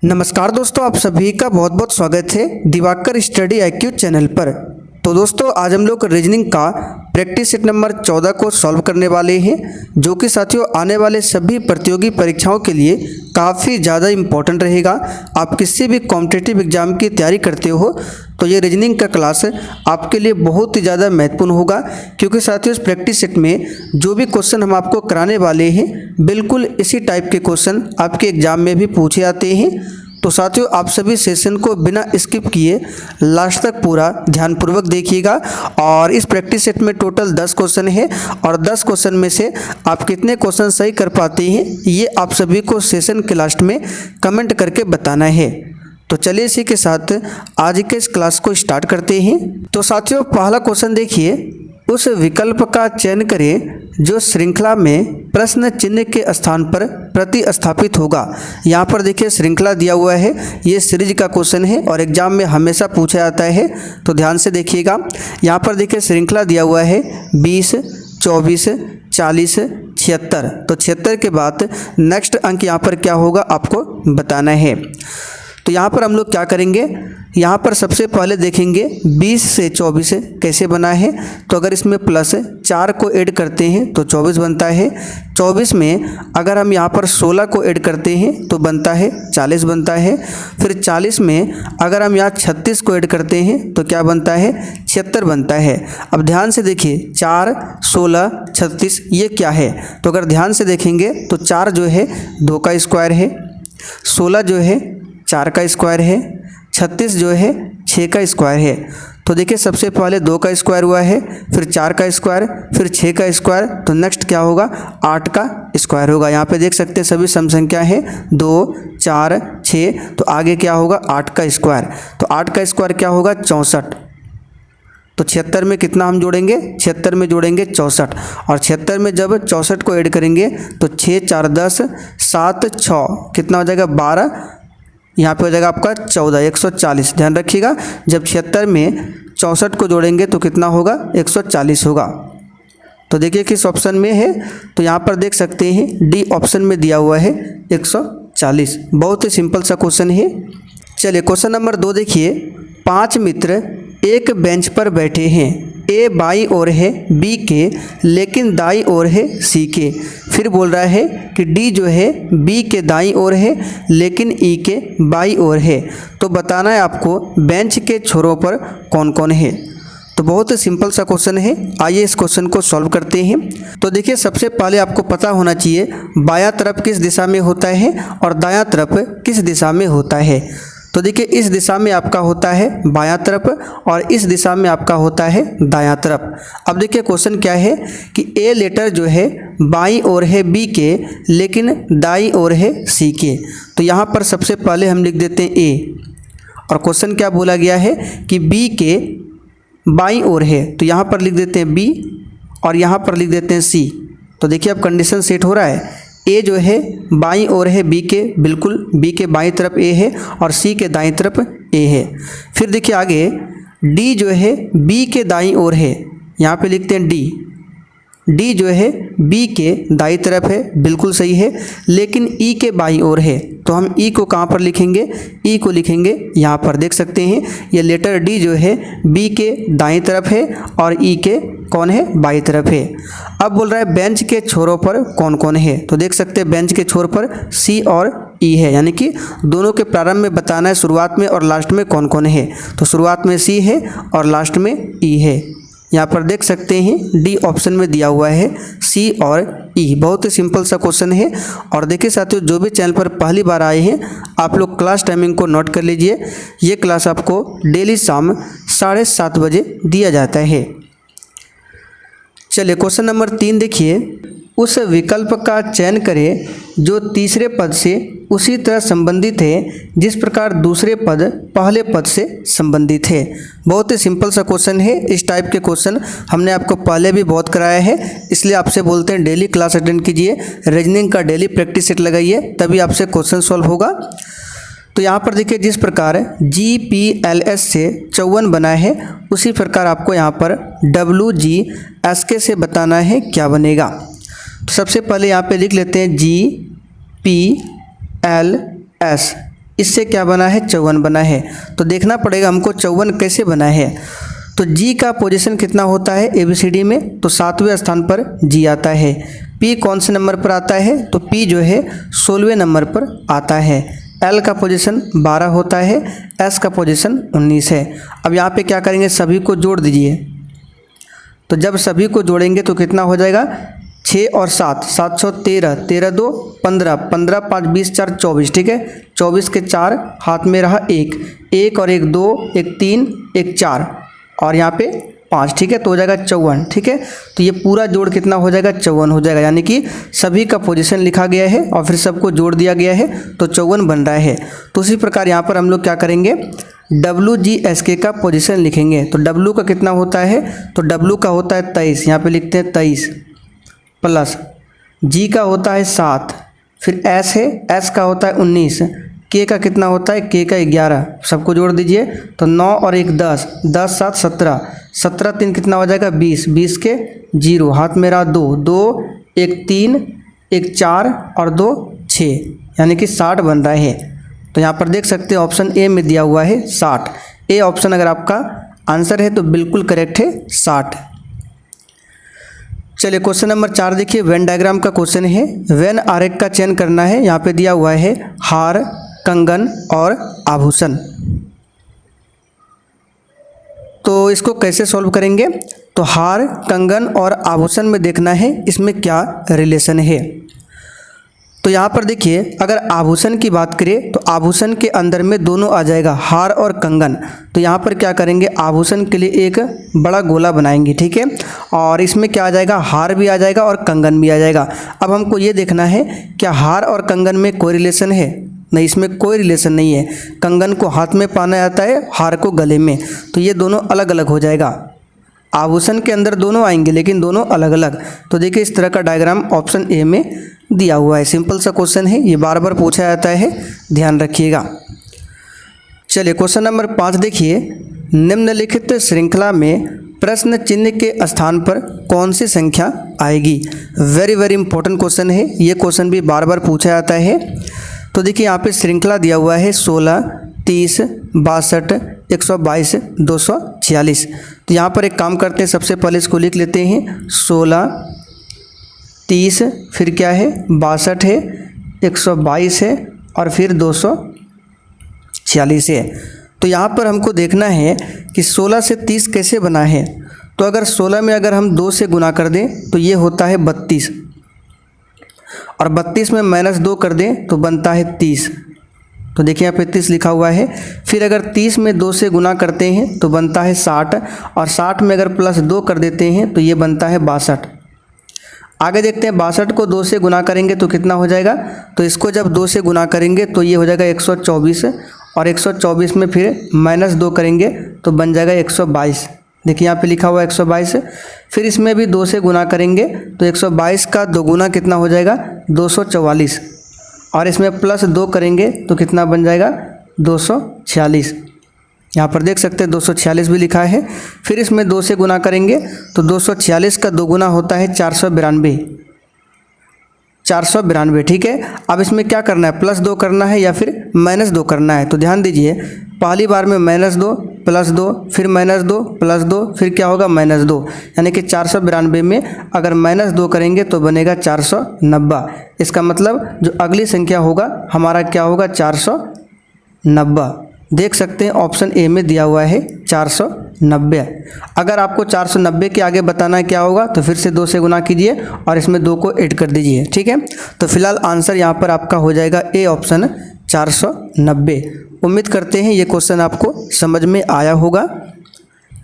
नमस्कार दोस्तों, आप सभी का बहुत बहुत स्वागत है दिवाकर स्टडी IQ चैनल पर। तो दोस्तों आज हम लोग रीजनिंग का प्रैक्टिस सेट नंबर 14 को सॉल्व करने वाले हैं, जो कि साथियों आने वाले सभी प्रतियोगी परीक्षाओं के लिए काफ़ी ज़्यादा इम्पोर्टेंट रहेगा। आप किसी भी कॉम्पिटिटिव एग्जाम की तैयारी करते हो तो ये रीजनिंग का क्लास आपके लिए बहुत ही ज़्यादा महत्वपूर्ण होगा, क्योंकि साथियों इस प्रैक्टिस सेट में जो भी क्वेश्चन हम आपको कराने वाले हैं बिल्कुल इसी टाइप के क्वेश्चन आपके एग्जाम में भी पूछे आते हैं। तो साथियों आप सभी सेशन को बिना स्किप किए लास्ट तक पूरा ध्यानपूर्वक देखिएगा। और इस प्रैक्टिस सेट में टोटल 10 क्वेश्चन है और 10 क्वेश्चन में से आप कितने क्वेश्चन सही कर पाते हैं ये आप सभी को सेशन के लास्ट में कमेंट करके बताना है। तो चलिए इसी के साथ आज के इस क्लास को स्टार्ट करते हैं। तो साथियों पहला क्वेश्चन देखिए, उस विकल्प का चयन करें जो श्रृंखला में प्रश्न चिन्ह के स्थान पर प्रतिस्थापित होगा। यहाँ पर देखिए श्रृंखला दिया हुआ है, ये सीरीज का क्वेश्चन है और एग्जाम में हमेशा पूछा जाता है, तो ध्यान से देखिएगा। यहाँ पर देखिए श्रृंखला दिया हुआ है 20, 24, 40, 76। तो 76 के बाद नेक्स्ट अंक यहाँ पर क्या होगा आपको बताना है। तो यहाँ पर हम लोग क्या करेंगे, यहाँ पर सबसे पहले देखेंगे 20 से 24 कैसे बना है। तो अगर इसमें प्लस 4 को ऐड करते हैं तो 24 बनता है। 24 में अगर हम यहाँ पर 16 को ऐड करते हैं तो बनता है 40 बनता है। फिर 40 में अगर हम यहाँ 36 को ऐड करते हैं तो क्या बनता है 76 बनता है। अब ध्यान से देखिए 4, 16, 36 ये क्या है। तो अगर ध्यान से देखेंगे तो 4 जो है 2 का स्क्वायर है, 16 जो है 4 का स्क्वायर है, 36 जो है 6 का स्क्वायर है। तो देखिए सबसे पहले 2 का स्क्वायर हुआ है, फिर 4 का स्क्वायर, फिर 6 का स्क्वायर, तो नेक्स्ट क्या होगा 8 का स्क्वायर होगा। यहाँ पे देख सकते हैं सभी सम संख्या है 2, 4, 6, तो आगे क्या होगा 8 का स्क्वायर। तो 8 का स्क्वायर क्या होगा 64। तो 76 में कितना हम जोड़ेंगे, 76 में जोड़ेंगे 64 और 76 में जब 64 को ऐड करेंगे तो 6, 4, 10, 7, 6 कितना हो जाएगा 12, यहाँ पे हो जाएगा आपका 14, 140। ध्यान रखिएगा जब 76 में 64 को जोड़ेंगे तो कितना होगा 140 होगा। तो देखिए किस ऑप्शन में है, तो यहाँ पर देख सकते हैं डी ऑप्शन में दिया हुआ है 140। बहुत ही सिंपल सा क्वेश्चन है। चलिए क्वेश्चन नंबर 2 देखिए, 5 मित्र एक बेंच पर बैठे हैं, ए बाई ओर है बी के लेकिन दाई ओर है सी के। फिर बोल रहा है कि डी जो है बी के दाई ओर है लेकिन ई के बाई ओर है। तो बताना है आपको बेंच के छोरों पर कौन कौन है। तो बहुत ही सिंपल सा क्वेश्चन है, आइए इस क्वेश्चन को सॉल्व करते हैं। तो देखिए सबसे पहले आपको पता होना चाहिए बायां तरफ किस दिशा में होता है और दायां तरफ किस दिशा में होता है। तो देखिए इस दिशा में आपका होता है बायां तरफ और इस दिशा में आपका होता है दायां तरफ। अब देखिए क्वेश्चन क्या है कि ए लेटर जो है बाईं ओर है बी के लेकिन दाईं ओर है सी के। तो यहाँ पर सबसे पहले हम लिख देते हैं ए, और क्वेश्चन क्या बोला गया है कि बी के बाईं ओर है, तो यहाँ पर लिख देते हैं बी और यहाँ पर लिख देते हैं सी। तो देखिए अब कंडीशन सेट हो रहा है, ए जो है बाईं ओर है बी के, बिल्कुल बी के बाईं तरफ ए है और सी के दाईं तरफ ए है। फिर देखिए आगे डी जो है बी के दाईं ओर है, यहाँ पे लिखते हैं डी। डी जो है बी के दाईं तरफ है, बिल्कुल सही है, लेकिन ई के बाईं ओर है। तो हम ई को कहाँ पर लिखेंगे, ई को लिखेंगे यहाँ पर। देख सकते हैं ये लेटर डी जो है बी के दाईं तरफ है और ई के कौन है बाईं तरफ है। अब बोल रहा है बेंच के छोरों पर कौन कौन है। तो देख सकते हैं बेंच के छोर पर सी और ई है, यानी कि दोनों के प्रारंभ में बताना है शुरुआत में और लास्ट में कौन कौन है। तो शुरुआत में सी है और लास्ट में ई है। यहाँ पर देख सकते हैं डी ऑप्शन में दिया हुआ है सी और ई। बहुत ही सिंपल सा क्वेश्चन है। और देखिए साथियों जो भी चैनल पर पहली बार आए हैं आप लोग क्लास टाइमिंग को नोट कर लीजिए, ये क्लास आपको डेली शाम 7:30 बजे दिया जाता है। चलिए क्वेश्चन नंबर 3 देखिए, उस विकल्प का चयन करें जो तीसरे पद से उसी तरह संबंधित है जिस प्रकार दूसरे पद पहले पद से संबंधित है। बहुत ही सिंपल सा क्वेश्चन है। इस टाइप के क्वेश्चन हमने आपको पहले भी बहुत कराया है, इसलिए आपसे बोलते हैं डेली क्लास अटेंड कीजिए, रीजनिंग का डेली प्रैक्टिस सेट लगाइए, तभी आपसे क्वेश्चन सॉल्व होगा। तो यहाँ पर देखिए जिस प्रकार GPLS से 54 बना है उसी प्रकार आपको यहाँ पर WGSK से बताना है क्या बनेगा। तो सबसे पहले यहाँ पे लिख लेते हैं GPLS, इससे क्या बना है 54 बना है। तो देखना पड़ेगा हमको 54 कैसे बना है। तो जी का पोजीशन कितना होता है ABCD में, तो 7वें स्थान पर जी आता है। पी कौन से नंबर पर आता है, तो पी जो है 16वें नंबर पर आता है। एल का पोजीशन 12 होता है, एस का पोजीशन 19 है। अब यहाँ पे क्या करेंगे, सभी को जोड़ दीजिए। तो जब सभी को जोड़ेंगे तो कितना हो जाएगा, 6 और 7, 713, 13 2 15, 15 5 20 4 24, ठीक है। 24 के 4 हाथ में रहा 1, 1 और 1 2, 1 3, 1 4 और यहाँ पे 5, ठीक है। तो हो जाएगा 54, ठीक है। तो ये पूरा जोड़ कितना हो जाएगा, 54 हो जाएगा, यानी कि सभी का पोजीशन लिखा गया है और फिर सबको जोड़ दिया गया है तो 54 बन रहा है। तो उसी प्रकार यहाँ पर हम लोग क्या करेंगे, WGSK का पोजीशन लिखेंगे। तो W का कितना होता है, तो W का होता है 23, यहाँ पे लिखते हैं 23 प्लस G का होता है 7, फिर S है, S का होता है 19, K का कितना होता है, K का 11, सबको जोड़ दीजिए। तो 9 और 1 10, 10 7 17, 17 3 कितना हो जाएगा 20, 20 के 0 हाथ में रहा 2, 2 1 3, 1 4 और 2 6, यानी कि 60 बन रहा है। तो यहाँ पर देख सकते हैं ऑप्शन ए में दिया हुआ है 60। ए ऑप्शन अगर आपका आंसर है तो बिल्कुल करेक्ट है 60। चलिए क्वेश्चन नंबर 4 देखिए, वेन डायग्राम का क्वेश्चन है। वेन आरेख का चयन करना है। यहाँ पे दिया हुआ है हार, कंगन और आभूषण। तो इसको कैसे सॉल्व करेंगे, तो हार, कंगन और आभूषण में देखना है इसमें क्या रिलेशन है। तो यहाँ पर देखिए, अगर आभूषण की बात करें तो आभूषण के अंदर में दोनों आ जाएगा, हार और कंगन। तो यहाँ पर क्या करेंगे, आभूषण के लिए एक बड़ा गोला बनाएंगे, ठीक है। और इसमें क्या आ जाएगा, हार भी आ जाएगा और कंगन भी आ जाएगा। अब हमको ये देखना है क्या हार और कंगन में कोई रिलेशन है, नहीं, इसमें कोई रिलेशन नहीं है। कंगन को हाथ में पहना जाता है, हार को गले में, तो ये दोनों अलग अलग हो जाएगा। आभूषण के अंदर दोनों आएंगे लेकिन दोनों अलग अलग। तो देखिए इस तरह का डायग्राम ऑप्शन ए में दिया हुआ है। सिंपल सा क्वेश्चन है, ये बार बार पूछा जाता है, ध्यान रखिएगा। चलिए क्वेश्चन नंबर 5 देखिए, निम्नलिखित श्रृंखला में प्रश्न चिन्ह के स्थान पर कौन सी संख्या आएगी। वेरी वेरी इंपॉर्टेंट क्वेश्चन है, ये क्वेश्चन भी बार बार पूछा जाता है। तो देखिए यहाँ पे श्रृंखला दिया हुआ है 16, 30, 62, 122, 246। तो यहाँ पर एक काम करते हैं, सबसे पहले इसको लिख लेते हैं। 16, 30, फिर क्या है 62 है, 122 है और फिर 246 है। तो यहाँ पर हमको देखना है कि 16 से 30 कैसे बना है। तो अगर 16 में अगर हम 2 से गुना कर दें तो ये होता है 32, और 32 में -2 कर दें तो बनता है 30। तो देखिए यहाँ पे 30 लिखा हुआ है। फिर अगर 30 में 2 से गुना करते हैं तो बनता है 60, और 60 में अगर +2 कर देते हैं तो ये बनता है 62। आगे देखते हैं, 62 को 2 से गुना करेंगे तो कितना हो जाएगा, तो इसको जब 2 से गुना करेंगे तो ये हो जाएगा 124, और 124 में फिर -2 करेंगे तो बन जाएगा 122। देखिए यहाँ पे लिखा हुआ है 122। फिर इसमें भी 2 से गुना करेंगे तो 122 का 2 गुना कितना हो जाएगा 244, और इसमें +2 करेंगे तो कितना बन जाएगा 246। यहाँ पर देख सकते हैं 246 भी लिखा है। फिर इसमें 2 से गुना करेंगे तो 246 का 2 गुना होता है 492, 492, ठीक है। अब इसमें क्या करना है, +2 करना है या फिर -2 करना है। तो ध्यान दीजिए, पहली बार में -2 +2, फिर -2 +2, फिर क्या होगा -2, यानी कि 492 में अगर -2 करेंगे तो बनेगा 490। इसका मतलब जो अगली संख्या होगा हमारा क्या होगा 490। देख सकते हैं ऑप्शन ए में दिया हुआ है 490। अगर आपको 490 के आगे बताना है क्या होगा तो फिर से 2 से गुना कीजिए और इसमें 2 को ऐड कर दीजिए, ठीक है। तो फिलहाल आंसर यहाँ पर आपका हो जाएगा ए ऑप्शन 490। उम्मीद करते हैं ये क्वेश्चन आपको समझ में आया होगा।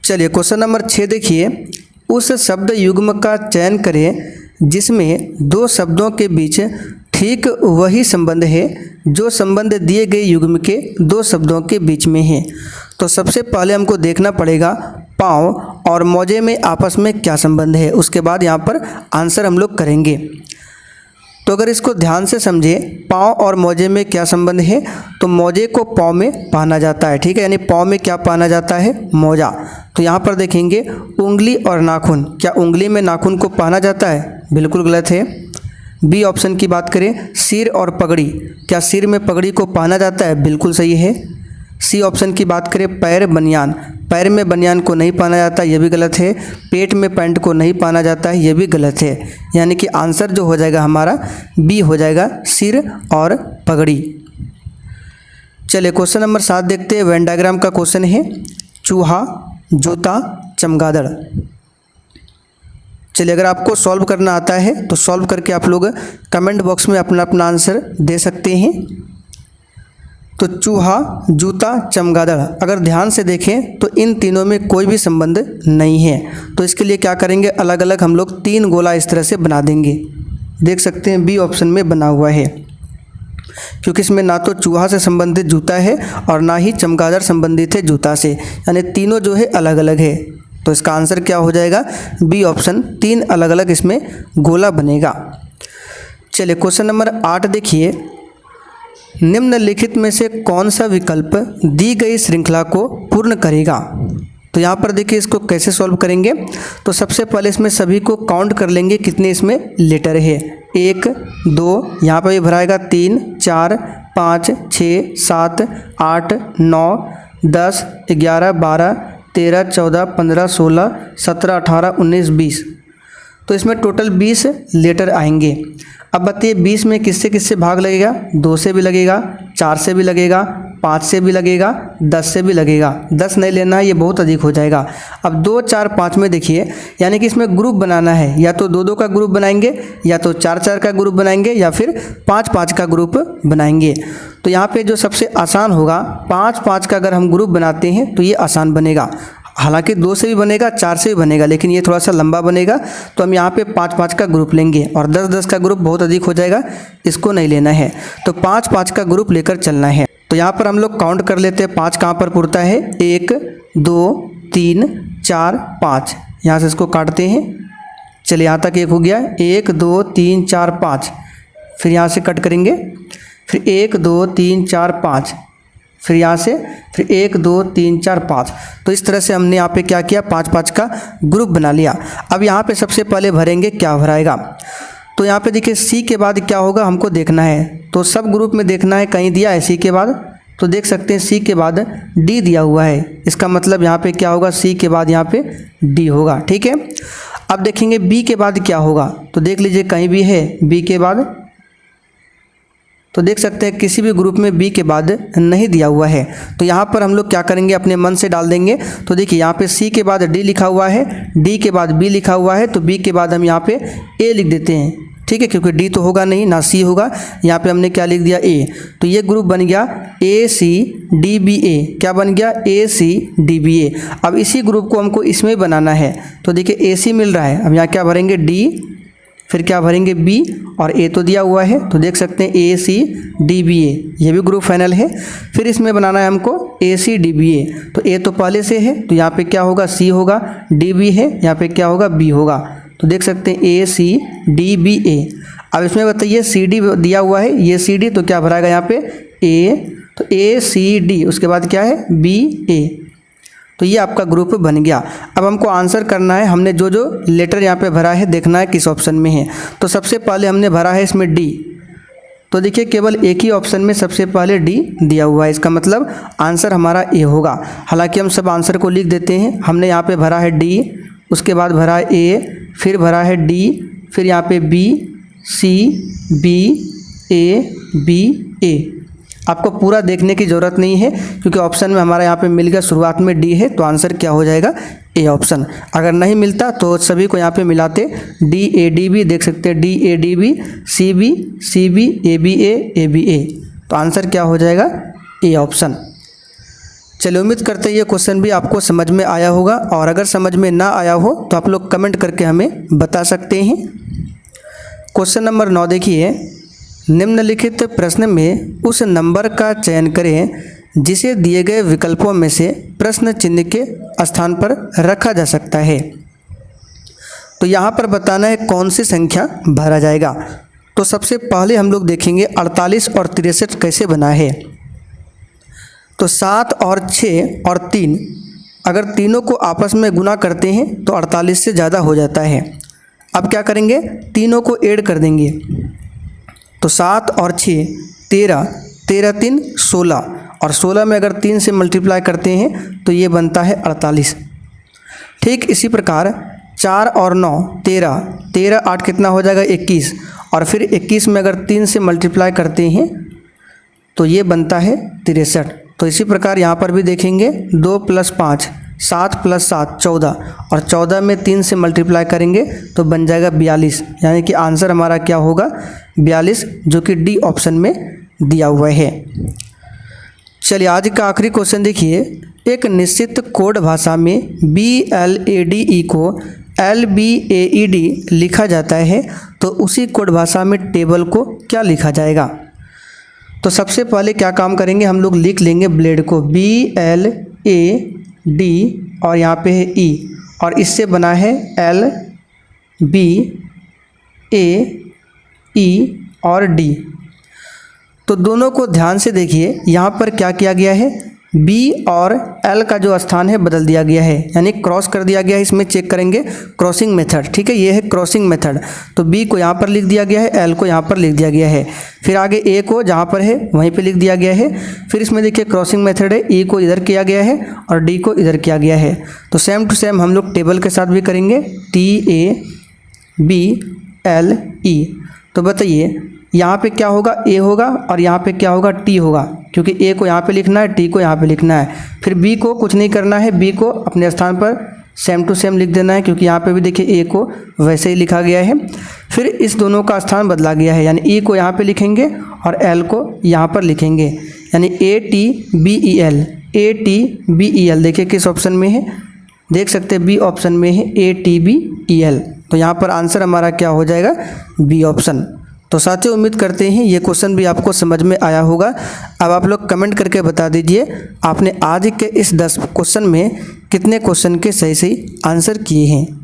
चलिए क्वेश्चन नंबर 6 देखिए, उस शब्द युग्म का चयन करें जिसमें 2 शब्दों के बीच ठीक वही संबंध है जो संबंध दिए गए युग्म के 2 शब्दों के बीच में है। तो सबसे पहले हमको देखना पड़ेगा पाँव और मौजे में आपस में क्या संबंध है, उसके बाद यहाँ पर आंसर हम लोग करेंगे। तो अगर इसको ध्यान से समझे, पाँव और मौजे में क्या संबंध है, तो मौजे को पाँव में पहना जाता है, ठीक है, यानी पाँव में क्या पहना जाता है, मौजा। तो यहाँ पर देखेंगे उंगली और नाखून, क्या उंगली में नाखून को पहना जाता है, बिल्कुल गलत है। बी ऑप्शन की बात करें सिर और पगड़ी, क्या सिर में पगड़ी को पहना जाता है? बिल्कुल सही है। सी ऑप्शन की बात करें पैर बनियान, पैर में बनियान को नहीं पहना जाता, यह भी गलत है। पेट में पैंट को नहीं पहना जाता है, यह भी गलत है। यानी कि आंसर जो हो जाएगा हमारा बी हो जाएगा, सिर और पगड़ी। चलिए क्वेश्चन नंबर 7 देखते हैं। वेन डायग्राम का क्वेश्चन है चूहा, जूता, चमगादड़। चलिए अगर आपको सॉल्व करना आता है तो सॉल्व करके आप लोग कमेंट बॉक्स में अपना अपना आंसर दे सकते हैं। तो चूहा, जूता, चमगादड़, अगर ध्यान से देखें तो इन तीनों में कोई भी संबंध नहीं है। तो इसके लिए क्या करेंगे, अलग अलग हम लोग 3 गोला इस तरह से बना देंगे। देख सकते हैं बी ऑप्शन में बना हुआ है, क्योंकि इसमें ना तो चूहा से संबंधित जूता है और ना ही चमगादड़ संबंधित है जूता से, यानी तीनों जो है अलग अलग है। तो इसका आंसर क्या हो जाएगा, बी ऑप्शन, 3 अलग अलग इसमें गोला बनेगा। चलिए क्वेश्चन नंबर 8 देखिए। निम्नलिखित में से कौन सा विकल्प दी गई श्रृंखला को पूर्ण करेगा? तो यहाँ पर देखिए इसको कैसे सॉल्व करेंगे। तो सबसे पहले इसमें सभी को काउंट कर लेंगे, कितने इसमें लेटर है। 1 2 यहाँ पर भी भराएगा, 3 4 5 6 7 8 9 10 11 12 13 14 15 16 17 18 19 20। तो इसमें टोटल 20 लेटर आएंगे। अब बताइए 20 में किससे किससे भाग लगेगा? 2 से भी लगेगा, 4 से भी लगेगा, 5 से भी लगेगा, 10 से भी लगेगा। 10 नहीं लेना है, ये बहुत अधिक हो जाएगा। अब 2 4 5 में देखिए, यानी कि इसमें ग्रुप बनाना है, या तो 2 2 का ग्रुप बनाएंगे, या तो 4 4 का ग्रुप बनाएंगे, या फिर 5 5 का ग्रुप बनाएंगे। तो यहाँ पे जो सबसे आसान होगा, 5 5 का अगर हम ग्रुप बनाते हैं तो ये आसान बनेगा। हालांकि 2 से भी बनेगा, 4 से भी बनेगा, लेकिन ये थोड़ा सा लंबा बनेगा। तो हम यहाँ पे 5 5 का ग्रुप लेंगे, और 10 10 का ग्रुप बहुत अधिक हो जाएगा, इसको नहीं लेना है। तो 5 5 का ग्रुप लेकर चलना है। तो यहाँ पर हम लोग काउंट कर लेते हैं, 5 कहाँ पर पुरता है, 1 2 3 4 5। यहाँ से इसको काटते हैं। चलिए यहाँ तक 1 हो गया, 1 2 3 4 5। फिर यहाँ से कट करेंगे, फिर 1 2 3 4 5, फिर यहाँ से फिर 1 2 3 4 5। तो इस तरह से हमने यहाँ पे क्या किया, 5 5 का ग्रुप बना लिया। अब यहाँ पे सबसे पहले भरेंगे, क्या भराएगा। तो यहाँ पे देखिए सी के बाद क्या होगा हमको देखना है। तो सब ग्रुप में देखना है, कहीं दिया है सी के बाद, तो देख सकते हैं सी के बाद डी दिया हुआ है। इसका मतलब यहाँ पे क्या होगा, सी के बाद यहाँ पे डी होगा। ठीक है, अब देखेंगे बी के बाद क्या होगा। तो देख लीजिए कहीं भी है बी के बाद, तो देख सकते हैं किसी भी ग्रुप में बी के बाद नहीं दिया हुआ है। तो यहाँ पर हम लोग क्या करेंगे, अपने मन से डाल देंगे। तो देखिए यहाँ पे सी के बाद डी लिखा हुआ है, डी के बाद बी लिखा हुआ है, तो बी के बाद हम यहाँ पे ए लिख देते हैं। ठीक है, क्योंकि डी तो होगा नहीं, ना सी होगा। यहाँ पे हमने क्या लिख दिया, ए। तो ये ग्रुप बन गया ए सी डी बी ए। क्या बन गया, ए सी डी बी ए। अब इसी ग्रुप को हमको इसमें बनाना है। तो देखिए ए सी मिल रहा है, अब यहाँ क्या भरेंगे, डी, फिर क्या भरेंगे बी, और ए तो दिया हुआ है। तो देख सकते हैं ए सी डी बी ए, ये भी ग्रुप फाइनल है। फिर इसमें बनाना है हमको ए सी डी बी ए। तो ए तो पहले से है, तो यहाँ पे क्या होगा, सी होगा, डी बी है, यहाँ पे क्या होगा, बी होगा। तो देख सकते हैं ए सी डी बी ए। अब इसमें बताइए सी डी दिया हुआ है, ये सी डी, तो क्या भराएगा यहाँ पे ए, तो ए सी डी, उसके बाद क्या है बी ए। तो ये आपका ग्रुप बन गया। अब हमको आंसर करना है, हमने जो जो लेटर यहाँ पे भरा है देखना है किस ऑप्शन में है। तो सबसे पहले हमने भरा है इसमें डी। तो देखिए केवल एक ही ऑप्शन में सबसे पहले डी दिया हुआ है, इसका मतलब आंसर हमारा ए होगा। हालांकि हम सब आंसर को लिख देते हैं। हमने यहाँ पे भरा है डी, उसके बाद भरा है ए, फिर भरा है डी, फिर यहाँ पे B C B A B A. आपको पूरा देखने की ज़रूरत नहीं है, क्योंकि ऑप्शन में हमारा यहाँ पे मिल गया, शुरुआत में डी है, तो आंसर क्या हो जाएगा, ए ऑप्शन। अगर नहीं मिलता तो सभी को यहाँ पे मिलाते डी ए डी बी, देख सकते हैं D A D B C B A B A B A. तो आंसर क्या हो जाएगा, ए ऑप्शन। चलिए उम्मीद करते हैं ये क्वेश्चन भी आपको समझ में आया होगा, और अगर समझ में ना आया हो तो आप लोग कमेंट करके हमें बता सकते हैं। क्वेश्चन नंबर 9 देखिए। निम्नलिखित प्रश्न में उस नंबर का चयन करें जिसे दिए गए विकल्पों में से प्रश्न चिन्ह के स्थान पर रखा जा सकता है। तो यहाँ पर बताना है कौन सी संख्या भरा जाएगा। तो सबसे पहले हम लोग देखेंगे 48 और 63 कैसे बना है। तो 7 और 6 और 3, अगर तीनों को आपस में गुना करते हैं तो 48 से ज़्यादा हो जाता है। अब क्या करेंगे, तीनों को ऐड कर देंगे। तो 7 और 6 13, 13 3 16, और 16 में अगर 3 से मल्टीप्लाई करते हैं तो ये बनता है 48। ठीक इसी प्रकार 4 और 9 13, 13 8 कितना हो जाएगा 21, और फिर 21 में अगर 3 से मल्टीप्लाई करते हैं तो ये बनता है 63। तो इसी प्रकार यहाँ पर भी देखेंगे 2 + 5 7 + 7 14, और 14 में 3 से मल्टीप्लाई करेंगे तो बन जाएगा 42, यानी कि आंसर हमारा क्या होगा 42, जो कि डी ऑप्शन में दिया हुआ है। चलिए आज का आखिरी क्वेश्चन देखिए। एक निश्चित कोड भाषा में BLADE को LBAED लिखा जाता है तो उसी कोड भाषा में टेबल को क्या लिखा जाएगा। तो सबसे पहले क्या काम करेंगे, हम लोग लिख लेंगे ब्लेड को BLAD और यहाँ पे है E, और इससे बना है LBAE और D। तो दोनों को ध्यान से देखिए, यहाँ पर क्या किया गया है, B और L का जो स्थान है बदल दिया गया है, यानी क्रॉस कर दिया गया है। इसमें चेक करेंगे क्रॉसिंग मेथड, ठीक है, ये है क्रॉसिंग मेथड। तो B को यहाँ पर लिख दिया गया है, L को यहाँ पर लिख दिया गया है, फिर आगे A को जहाँ पर है वहीं पे लिख दिया गया है। फिर इसमें देखिए क्रॉसिंग मेथड है, E को इधर किया गया है और D को इधर किया गया है। तो सेम टू सेम हम लोग टेबल के साथ भी करेंगे TABLE। तो बताइए यहाँ पे क्या होगा, A होगा और यहाँ पे क्या होगा, T होगा, क्योंकि A को यहाँ पे लिखना है, T को यहाँ पे लिखना है। फिर B को कुछ नहीं करना है, B को अपने स्थान पर सेम टू सेम लिख देना है, क्योंकि यहाँ पे भी देखिए A को वैसे ही लिखा गया है। फिर इस दोनों का स्थान बदला गया है, यानी E को यहाँ पे लिखेंगे और L को यहाँ पर लिखेंगे, यानी ATBEL देखिए किस ऑप्शन में है, देख सकते हैं B ऑप्शन में है ATBEL। तो यहाँ पर आंसर हमारा क्या हो जाएगा, B ऑप्शन। तो साथियों उम्मीद करते हैं ये क्वेश्चन भी आपको समझ में आया होगा। अब आप लोग कमेंट करके बता दीजिए आपने आज के इस 10 क्वेश्चन में कितने क्वेश्चन के सही आंसर किए हैं।